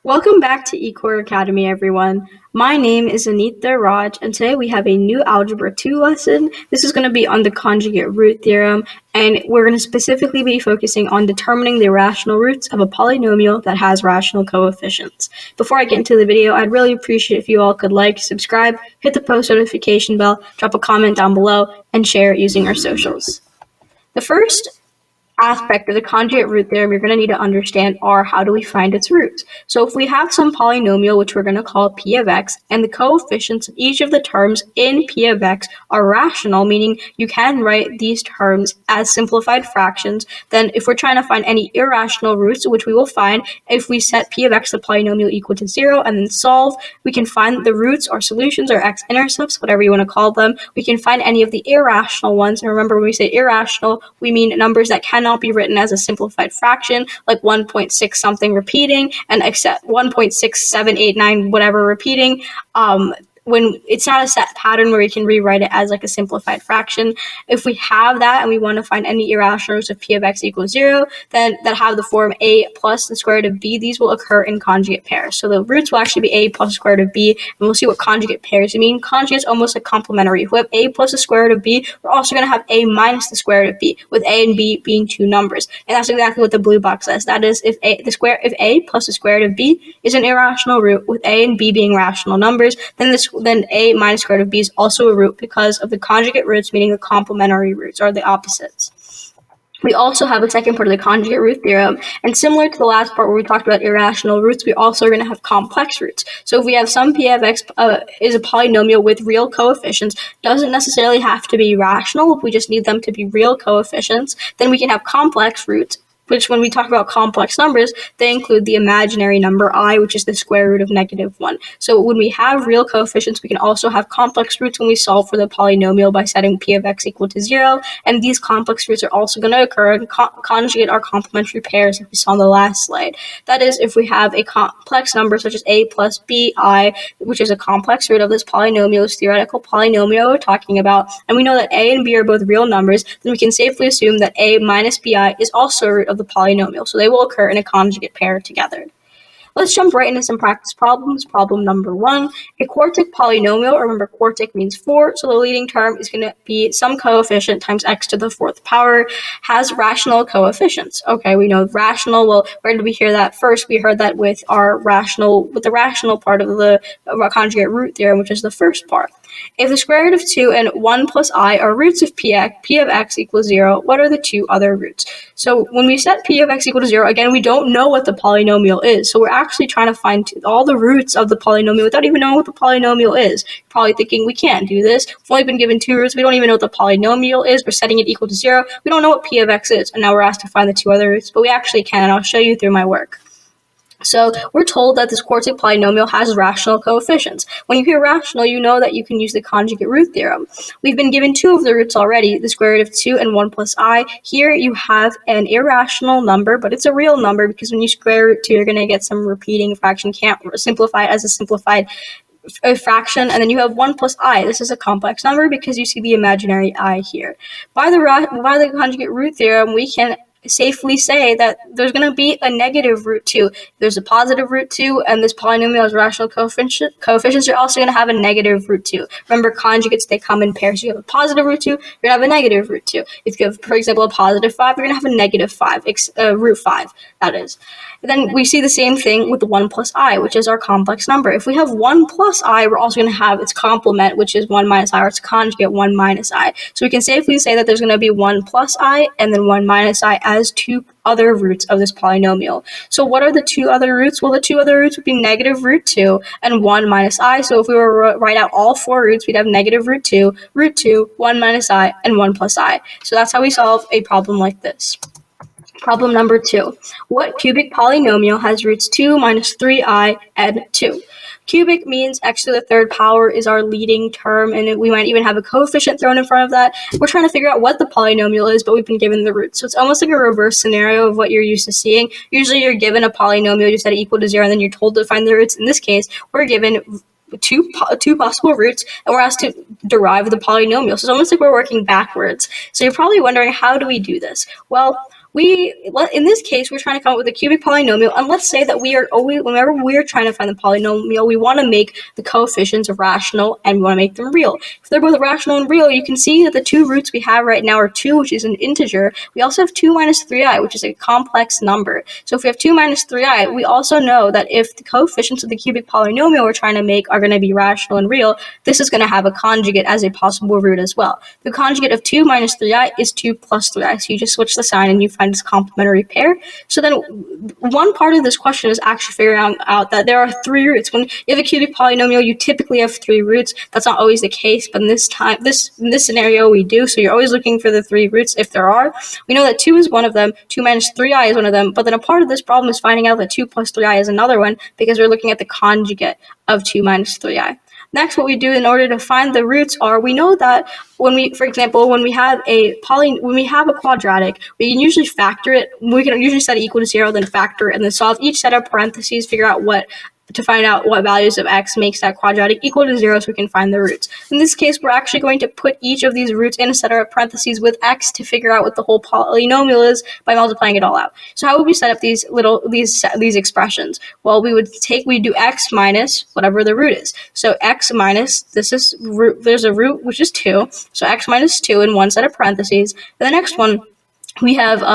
Welcome back to eCoreAcademy, everyone. My name is Anita, and today we have a new Algebra 2 lesson. This is going to be on the conjugate root theorem, and we're going to specifically be focusing on determining the irrational roots of a polynomial that has rational coefficients. Before I get into the video, I'd really appreciate if you all could like, subscribe, hit the post notification bell, drop a comment down below, and share it using our socials. The first aspect of the conjugate root theorem you're going to need to understand are how do we find its roots. So if we have some polynomial, which we're going to call p of x, and the coefficients of each of the terms in p of x are rational, meaning you can write these terms as simplified fractions, then if we're trying to find any irrational roots, which we will find if we set p of x, the polynomial, equal to 0 and then solve, we can find the roots or solutions or x-intercepts, whatever you want to call them. We can find any of the irrational ones, and remember when we say irrational, we mean numbers that cannot be written as a simplified fraction, like 1.6 something repeating, and except 1.6789 whatever repeating. When it's not a set pattern where we can rewrite it as like a simplified fraction. If we have that and we want to find any irrational roots of p of x equals 0, then that have the form a plus the square root of b, these will occur in conjugate pairs. So the roots will actually be a plus the square root of b, and we'll see what conjugate pairs mean. Conjugate is almost like complementary. If we have a plus the square root of b, we're also going to have a minus the square root of b, with a and b being two numbers. And that's exactly what the blue box says. That is, if a plus the square root of b is an irrational root, with a and b being rational numbers, then a minus square root of b is also a root because of the conjugate roots, meaning the complementary roots or the opposites. We also have a second part of the conjugate root theorem, and similar to the last part where we talked about irrational roots, we also are going to have complex roots. So if we have some p of x is a polynomial with real coefficients, doesn't necessarily have to be rational, if we just need them to be real coefficients, then we can have complex roots, which when we talk about complex numbers, they include the imaginary number I, which is the square root of -1. So when we have real coefficients, we can also have complex roots when we solve for the polynomial by setting p of x equal to 0, and these complex roots are also going to occur in conjugate or complementary pairs, like we saw on the last slide. That is, if we have a complex number such as a plus bi, which is a complex root of this polynomial, this theoretical polynomial we're talking about, and we know that a and b are both real numbers, then we can safely assume that a minus bi is also a root of the polynomial, so they will occur in a conjugate pair together. Let's jump right into some practice problems. Problem number 1, a quartic polynomial. Remember, quartic means 4, so the leading term is going to be some coefficient times x to the 4th power, has rational coefficients. Okay, we know rational. Well, where did we hear that first? We heard that with the rational part of the conjugate root theorem, which is the first part. If the square root of 2 and 1 plus I are roots of p of x equals 0, what are the two other roots? So when we set p of x equal to 0, again, we don't know what the polynomial is. So we're actually trying to find all the roots of the polynomial without even knowing what the polynomial is. You're probably thinking, we can't do this. We've only been given two roots. We don't even know what the polynomial is. We're setting it equal to 0. We don't know what p of x is. And now we're asked to find the two other roots. But we actually can, and I'll show you through my work. So we're told that this quartic polynomial has rational coefficients. When you hear rational, you know that you can use the conjugate root theorem. We've been given two of the roots already, the square root of 2 and 1 plus I. Here you have an irrational number, but it's a real number because when you square root 2, you're going to get some repeating fraction. Can't simplify it as a simplified fraction, and then you have 1 plus I. This is a complex number because you see the imaginary I here. By the conjugate root theorem, we can safely say that there's going to be a negative root 2. There's a positive root 2, and this polynomial has rational coefficients. You're also going to have a negative root 2. Remember, conjugates, they come in pairs. You have a positive root 2, you're going to have a negative root 2. If you have, for example, a positive 5, you're going to have a negative 5, root 5, that is. And then we see the same thing with the 1 plus I, which is our complex number. If we have 1 plus I, we're also going to have its complement, which is 1 minus I, or its conjugate, 1 minus I. So we can safely say that there's going to be 1 plus I and then 1 minus I as two other roots of this polynomial. So what are the two other roots? Well, the two other roots would be negative root 2 and 1 minus I. So if we were to write out all four roots, we'd have negative root 2, 1 minus I, and 1 plus I. So that's how we solve a problem like this. Problem number 2. What cubic polynomial has roots 2 minus 3i and 2? Cubic means x to the 3rd power is our leading term, and we might even have a coefficient thrown in front of that. We're trying to figure out what the polynomial is, but we've been given the roots. So it's almost like a reverse scenario of what you're used to seeing. Usually you're given a polynomial, you set it equal to 0, and then you're told to find the roots. In this case, we're given two possible roots, and we're asked to derive the polynomial. So it's almost like we're working backwards. So you're probably wondering, how do we do this? Well, in this case, we're trying to come up with a cubic polynomial, and let's say that whenever we're trying to find the polynomial, we want to make the coefficients rational and we want to make them real. If they're both rational and real, you can see that the two roots we have right now are 2, which is an integer. We also have 2 minus 3i, which is a complex number. So if we have 2 minus 3i, we also know that if the coefficients of the cubic polynomial we're trying to make are going to be rational and real, this is going to have a conjugate as a possible root as well. The conjugate of 2 minus 3i is 2 plus 3i, so you just switch the sign and you find this complementary pair. So then one part of this question is actually figuring out that there are 3 roots. When you have a cubic polynomial, you typically have 3 roots. That's not always the case, but in this scenario we do. So you're always looking for the 3 roots if there are. We know that 2 is one of them, 2 minus 3i is one of them, but then a part of this problem is finding out that 2 plus 3i is another one, because we're looking at the conjugate of 2 minus 3i. Next, what we do in order to find the roots are, we know that when we have a quadratic, we can usually factor it. We can usually set it equal to 0, then factor it, and then solve each set of parentheses, figure out to find out what values of x makes that quadratic equal to 0, so we can find the roots. In this case, we're actually going to put each of these roots in a set of parentheses with x to figure out what the whole polynomial is by multiplying it all out. So how would we set up these expressions? Well, we do x minus whatever the root is. So x minus, there's a root which is 2, so x minus 2 in one set of parentheses. And the next one, we have 2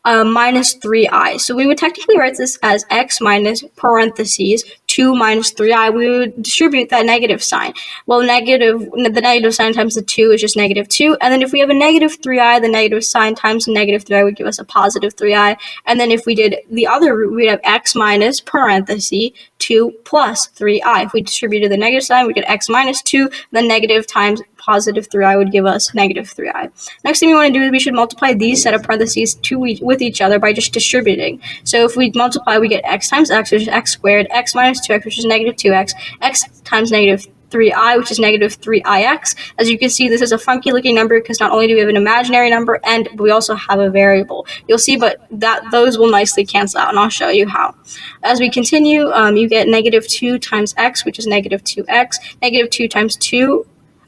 minus 3i. So we would technically write this as x minus parentheses 2 minus 3i. We would distribute that negative sign. Well, the negative sign times the 2 is just negative 2. And then if we have a negative 3i, the negative sign times the negative 3i would give us a positive 3i. And then if we did the other root, we'd have x minus parentheses 2 plus 3i. If we distributed the negative sign, we get x minus 2, then negative times positive 3i would give us negative 3i. Next thing we want to do is we should multiply these set of parentheses with each other by just distributing. So if we multiply, we get x times x, which is x squared, x minus 2x, which is negative 2x, x times negative 3i, which is negative 3ix. As you can see, this is a funky looking number because not only do we have an imaginary number, but we also have a variable. You'll see, but those will nicely cancel out, and I'll show you how. As we continue, you get negative 2 times x, which is negative 2x, negative 2 times 2,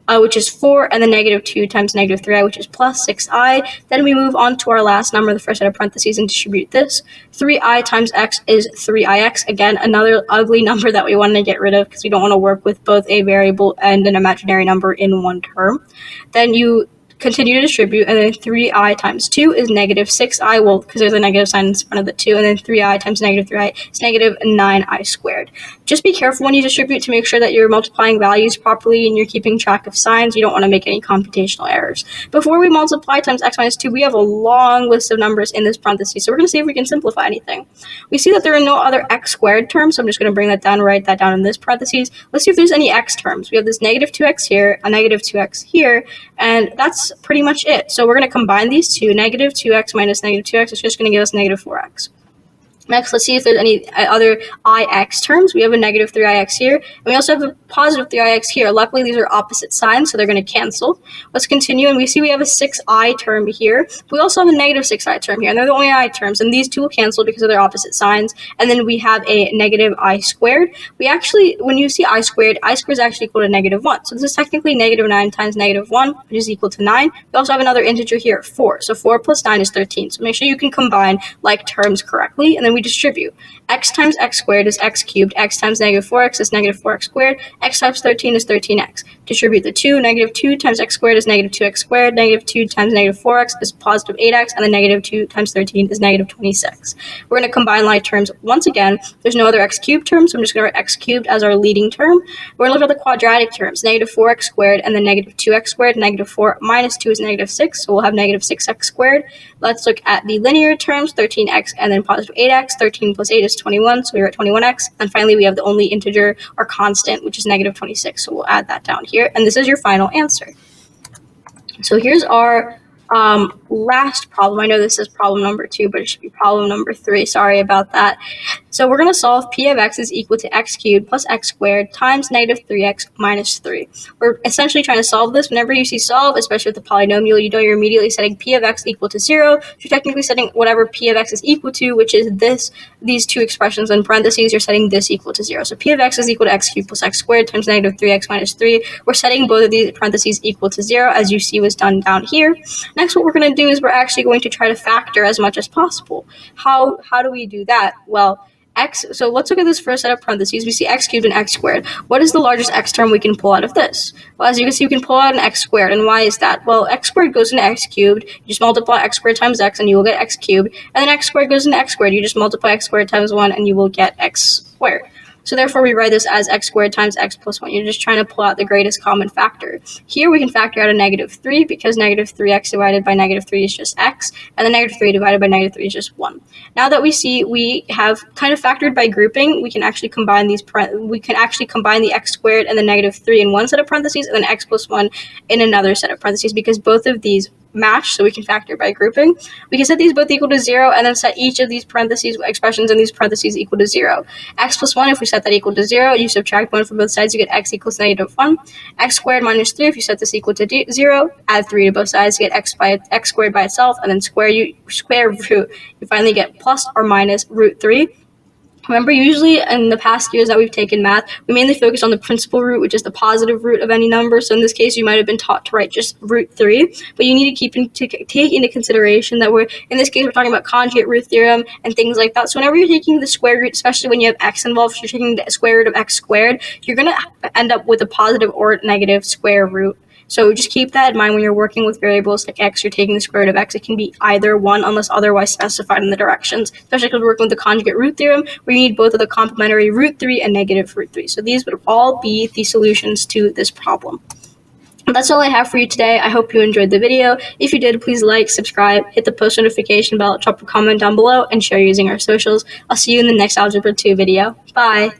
which is 4, and then negative 2 times negative 3i, which is plus 6i. Then we move on to our last number, the first set of parentheses, and distribute this. 3i times x is 3ix. Again, another ugly number that we want to get rid of because we don't want to work with both a variable and an imaginary number in one term. Then you continue to distribute, and then 3i times 2 is negative 6i, well, because there's a negative sign in front of the 2, and then 3i times negative 3i is negative 9i squared. Just be careful when you distribute to make sure that you're multiplying values properly and you're keeping track of signs. You don't want to make any computational errors. Before we multiply times x minus 2, we have a long list of numbers in this parenthesis, so we're going to see if we can simplify anything. We see that there are no other x squared terms, so I'm just going to bring that down, write that down in this parenthesis. Let's see if there's any x terms. We have this negative 2x here, a negative 2x here, and that's pretty much it. So we're going to combine these two. Negative 2x minus negative 2x is just going to give us negative 4x. Next, let's see if there's any other ix terms. We have a negative 3ix here, and we also have a positive 3ix here. Luckily, these are opposite signs, so they're going to cancel. Let's continue, and we see we have a 6i term here. We also have a negative 6i term here, and they're the only I terms, and these two will cancel because of their opposite signs. And then we have a negative I squared. We actually, when you see I squared is actually equal to negative 1. So this is technically negative 9 times negative 1, which is equal to 9. We also have another integer here, 4. So 4 plus 9 is 13. So make sure you can combine like terms correctly, and then we distribute. X times x squared is x cubed, x times negative 4x is negative 4x squared, x times 13 is 13x. Distribute the 2, negative 2 times x squared is negative 2x squared, negative 2 times negative 4x is positive 8x, and then negative 2 times 13 is negative 26. We're going to combine like terms once again. There's no other x cubed term, so I'm just going to write x cubed as our leading term. We're going to look at the quadratic terms, negative 4x squared and then negative 2x squared. Negative 4 minus 2 is negative 6, so we'll have negative 6x squared. Let's look at the linear terms, 13x and then positive 8x. 13 plus 8 is 21, so we're at 21x. And finally, we have the only integer or constant, which is negative 26, so we'll add that down here. And this is your final answer. So here's our last problem. I know this is problem number 2, but it should be problem number 3. Sorry about that. So we're going to solve p of x is equal to x cubed plus x squared times negative 3x minus 3. We're essentially trying to solve this. Whenever you see solve, especially with the polynomial, you know you're immediately setting p of x equal to 0. You're technically setting whatever p of x is equal to, which is these two expressions in parentheses. You're setting this equal to 0. So p of x is equal to x cubed plus x squared times negative 3x minus 3. We're setting both of these parentheses equal to 0, as you see was done down here. Next, what we're going to do is we're actually going to try to factor as much as possible. How do we do that? Well, so let's look at this first set of parentheses. We see x cubed and x squared. What is the largest x term we can pull out of this? Well, as you can see, we can pull out an x squared. And why is that? Well, x squared goes into x cubed. You just multiply x squared times x and you will get x cubed. And then x squared goes into x squared. You just multiply x squared times 1 and you will get x squared. So therefore, we write this as x squared times x plus 1. You're just trying to pull out the greatest common factor. Here we can factor out a negative 3 because negative 3x divided by negative 3 is just x, and the negative 3 divided by negative 3 is just 1. Now that we see we have kind of factored by grouping, we can actually combine the x squared and the negative 3 in one set of parentheses and then x plus 1 in another set of parentheses because both of these match, so we can factor by grouping. We can set these both equal to 0 and then set each of these parentheses expressions in these parentheses equal to 0. X plus 1, if we set that equal to 0, you subtract 1 from both sides, you get x equals negative 1. X squared minus 3, if you set this equal to 0, add 3 to both sides, you get x squared by itself, and then square root, you finally get plus or minus root 3. Remember, usually in the past years that we've taken math, we mainly focus on the principal root, which is the positive root of any number. So in this case, you might have been taught to write just root 3, but you need to take into consideration that in this case, we're talking about conjugate root theorem and things like that. So whenever you're taking the square root, especially when you have x involved, if you're taking the square root of x squared, you're going to end up with a positive or negative square root. So just keep that in mind when you're working with variables like x, you're taking the square root of x. It can be either one unless otherwise specified in the directions, especially because we're working with the conjugate root theorem, where you need both of the complementary root 3 and negative root 3. So these would all be the solutions to this problem. That's all I have for you today. I hope you enjoyed the video. If you did, please like, subscribe, hit the post notification bell, drop a comment down below, and share using our socials. I'll see you in the next Algebra 2 video. Bye!